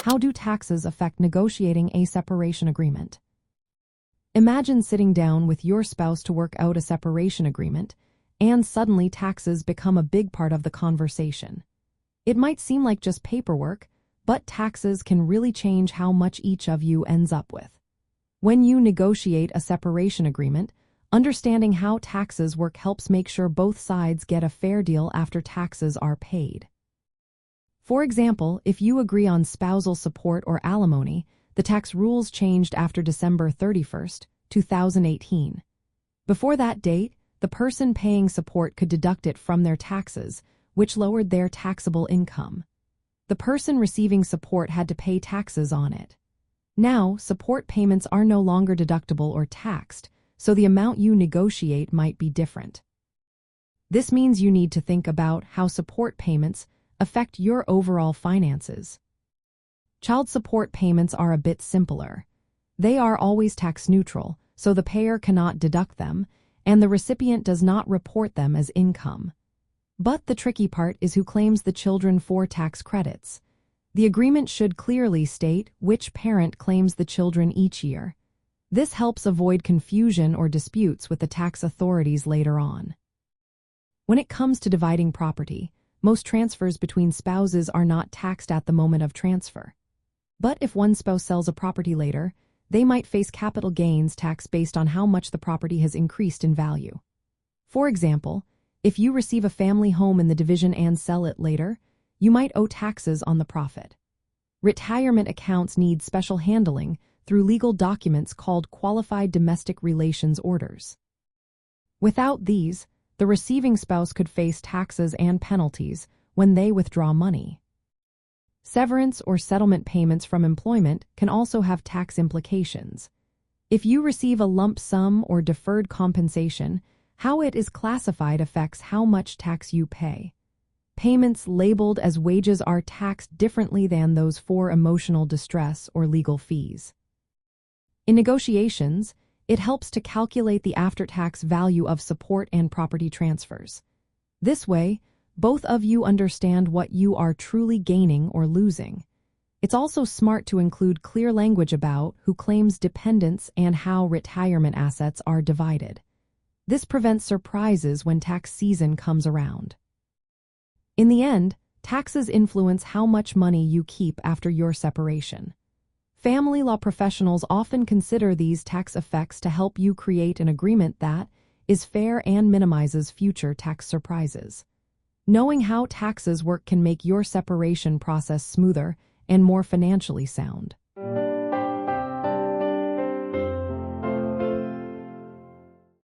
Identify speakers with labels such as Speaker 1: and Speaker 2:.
Speaker 1: How do taxes affect negotiating a separation agreement? Imagine sitting down with your spouse to work out a separation agreement, and suddenly taxes become a big part of the conversation. It might seem like just paperwork, but taxes can really change how much each of you ends up with. When you negotiate a separation agreement, understanding how taxes work helps make sure both sides get a fair deal after taxes are paid. For example, if you agree on spousal support or alimony, the tax rules changed after December 31st, 2018. Before that date, the person paying support could deduct it from their taxes, which lowered their taxable income. The person receiving support had to pay taxes on it. Now, support payments are no longer deductible or taxed, so the amount you negotiate might be different. This means you need to think about how support payments affect your overall finances. Child support payments are a bit simpler. They are always tax neutral, so the payer cannot deduct them, and the recipient does not report them as income. But the tricky part is who claims the children for tax credits. The agreement should clearly state which parent claims the children each year. This helps avoid confusion or disputes with the tax authorities later on. When it comes to dividing property, most transfers between spouses are not taxed at the moment of transfer. But if one spouse sells a property later, they might face capital gains tax based on how much the property has increased in value. For example, if you receive a family home in the division and sell it later, you might owe taxes on the profit. Retirement accounts need special handling through legal documents called qualified domestic relations orders. Without these, the receiving spouse could face taxes and penalties when they withdraw money. Severance or settlement payments from employment can also have tax implications. If you receive a lump sum or deferred compensation, how it is classified affects how much tax you pay. Payments labeled as wages are taxed differently than those for emotional distress or legal fees. In negotiations, it helps to calculate the after-tax value of support and property transfers. This way, both of you understand what you are truly gaining or losing. It's also smart to include clear language about who claims dependents and how retirement assets are divided. This prevents surprises when tax season comes around. In the end, taxes influence how much money you keep after your separation. Family law professionals often consider these tax effects to help you create an agreement that is fair and minimizes future tax surprises. Knowing how taxes work can make your separation process smoother and more financially sound.